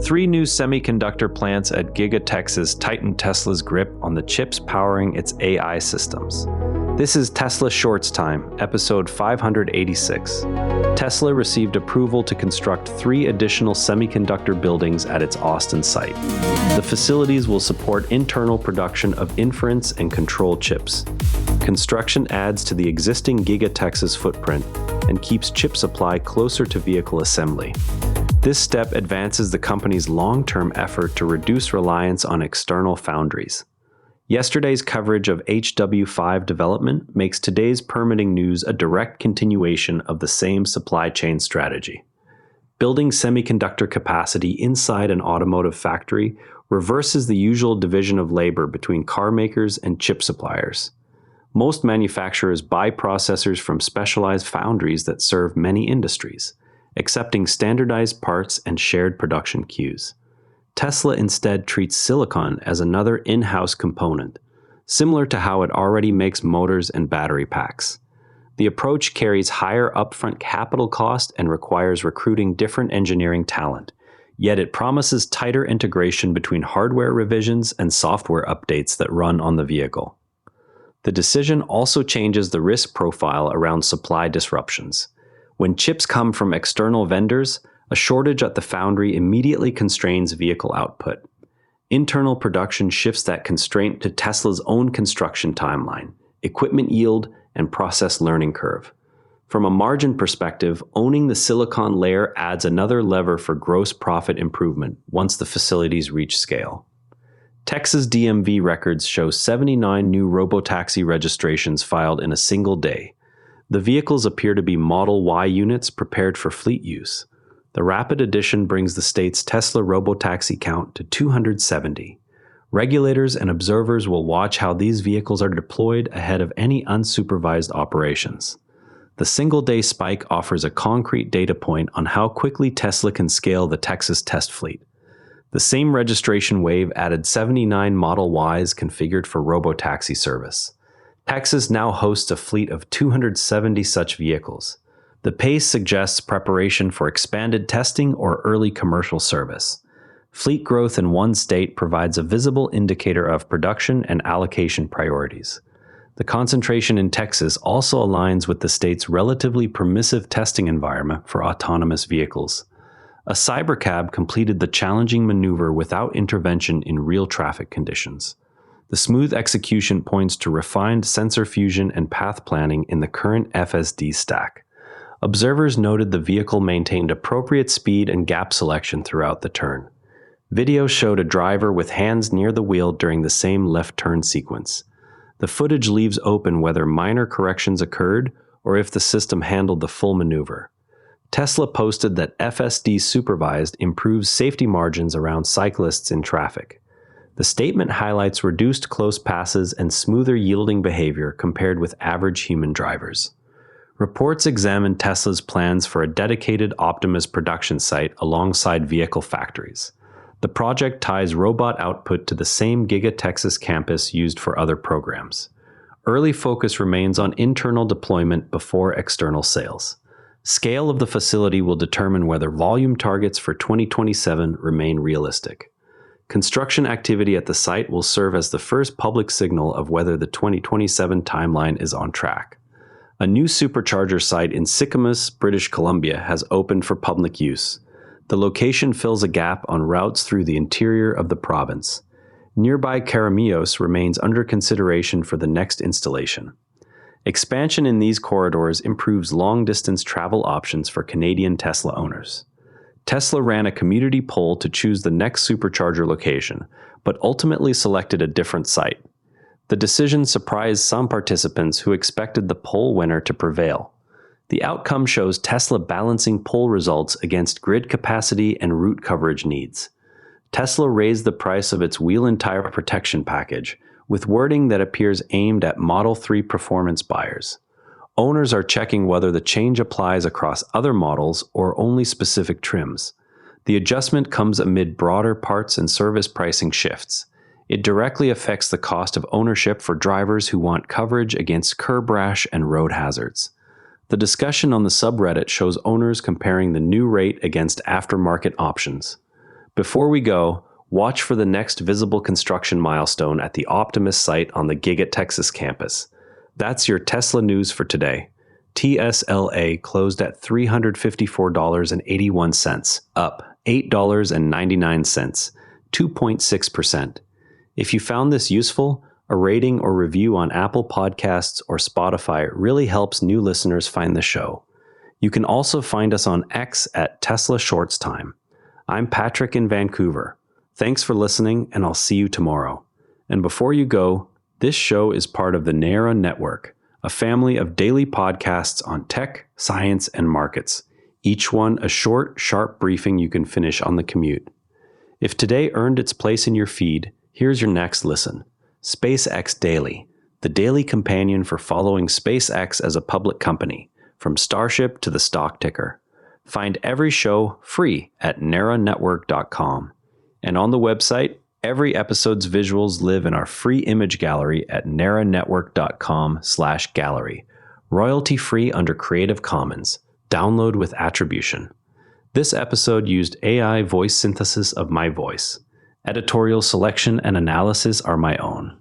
Three new semiconductor plants at Giga Texas tighten Tesla's grip on the chips powering its AI systems. This is Tesla Shorts Time, episode 586. Tesla received approval to construct 3 additional semiconductor buildings at its Austin site. The facilities will support internal production of inference and control chips. Construction adds to the existing Giga Texas footprint and keeps chip supply closer to vehicle assembly. This step advances the company's long-term effort to reduce reliance on external foundries. Yesterday's coverage of HW5 development makes today's permitting news a direct continuation of the same supply chain strategy. Building semiconductor capacity inside an automotive factory reverses the usual division of labor between car makers and chip suppliers. Most manufacturers buy processors from specialized foundries that serve many industries, accepting standardized parts and shared production queues. Tesla instead treats silicon as another in-house component, similar to how it already makes motors and battery packs. The approach carries higher upfront capital cost and requires recruiting different engineering talent, yet it promises tighter integration between hardware revisions and software updates that run on the vehicle. The decision also changes the risk profile around supply disruptions. When chips come from external vendors, a shortage at the foundry immediately constrains vehicle output. Internal production shifts that constraint to Tesla's own construction timeline, equipment yield, and process learning curve. From a margin perspective, owning the silicon layer adds another lever for gross profit improvement once the facilities reach scale. Texas DMV records show 79 new robotaxi registrations filed in a single day. The vehicles appear to be Model Y units prepared for fleet use. The rapid addition brings the state's Tesla robotaxi count to 270. Regulators and observers will watch how these vehicles are deployed ahead of any unsupervised operations. The single-day spike offers a concrete data point on how quickly Tesla can scale the Texas test fleet. The same registration wave added 79 Model Ys configured for robotaxi service. Texas now hosts a fleet of 270 such vehicles. The pace suggests preparation for expanded testing or early commercial service. Fleet growth in one state provides a visible indicator of production and allocation priorities. The concentration in Texas also aligns with the state's relatively permissive testing environment for autonomous vehicles. A Cybercab completed the challenging maneuver without intervention in real traffic conditions. The smooth execution points to refined sensor fusion and path planning in the current FSD stack. Observers noted the vehicle maintained appropriate speed and gap selection throughout the turn. Video showed a driver with hands near the wheel during the same left turn sequence. The footage leaves open whether minor corrections occurred or if the system handled the full maneuver. Tesla posted that FSD supervised improves safety margins around cyclists in traffic. The statement highlights reduced close passes and smoother yielding behavior compared with average human drivers. Reports examined Tesla's plans for a dedicated Optimus production site alongside vehicle factories. The project ties robot output to the same Giga Texas campus used for other programs. Early focus remains on internal deployment before external sales. Scale of the facility will determine whether volume targets for 2027 remain realistic. Construction activity at the site will serve as the first public signal of whether the 2027 timeline is on track. A new supercharger site in Sycamus, British Columbia has opened for public use. The location fills a gap on routes through the interior of the province. Nearby Caramios remains under consideration for the next installation. Expansion in these corridors improves long-distance travel options for Canadian Tesla owners. Tesla ran a community poll to choose the next supercharger location, but ultimately selected a different site. The decision surprised some participants who expected the poll winner to prevail. The outcome shows Tesla balancing poll results against grid capacity and route coverage needs. Tesla raised the price of its wheel and tire protection package, with wording that appears aimed at Model 3 performance buyers. Owners are checking whether the change applies across other models or only specific trims. The adjustment comes amid broader parts and service pricing shifts. It directly affects the cost of ownership for drivers who want coverage against curb rash and road hazards. The discussion on the subreddit shows owners comparing the new rate against aftermarket options. Before we go, watch for the next visible construction milestone at the Optimus site on the Giga Texas campus. That's your Tesla news for today. TSLA closed at $354.81, up $8.99, 2.6%. If you found this useful, a rating or review on Apple Podcasts or Spotify really helps new listeners find the show. You can also find us on X at Tesla Shorts Time. I'm Patrick in Vancouver. Thanks for listening, and I'll see you tomorrow. And before you go, this show is part of the NARA Network, a family of daily podcasts on tech, science, and markets, each one a short, sharp briefing you can finish on the commute. If today earned its place in your feed, here's your next listen. SpaceX Daily, the daily companion for following SpaceX as a public company, from Starship to the stock ticker. Find every show free at naranetwork.com. And on the website, every episode's visuals live in our free image gallery at naranetwork.com/gallery. Royalty-free under Creative Commons. Download with attribution. This episode used AI voice synthesis of my voice. Editorial selection and analysis are my own.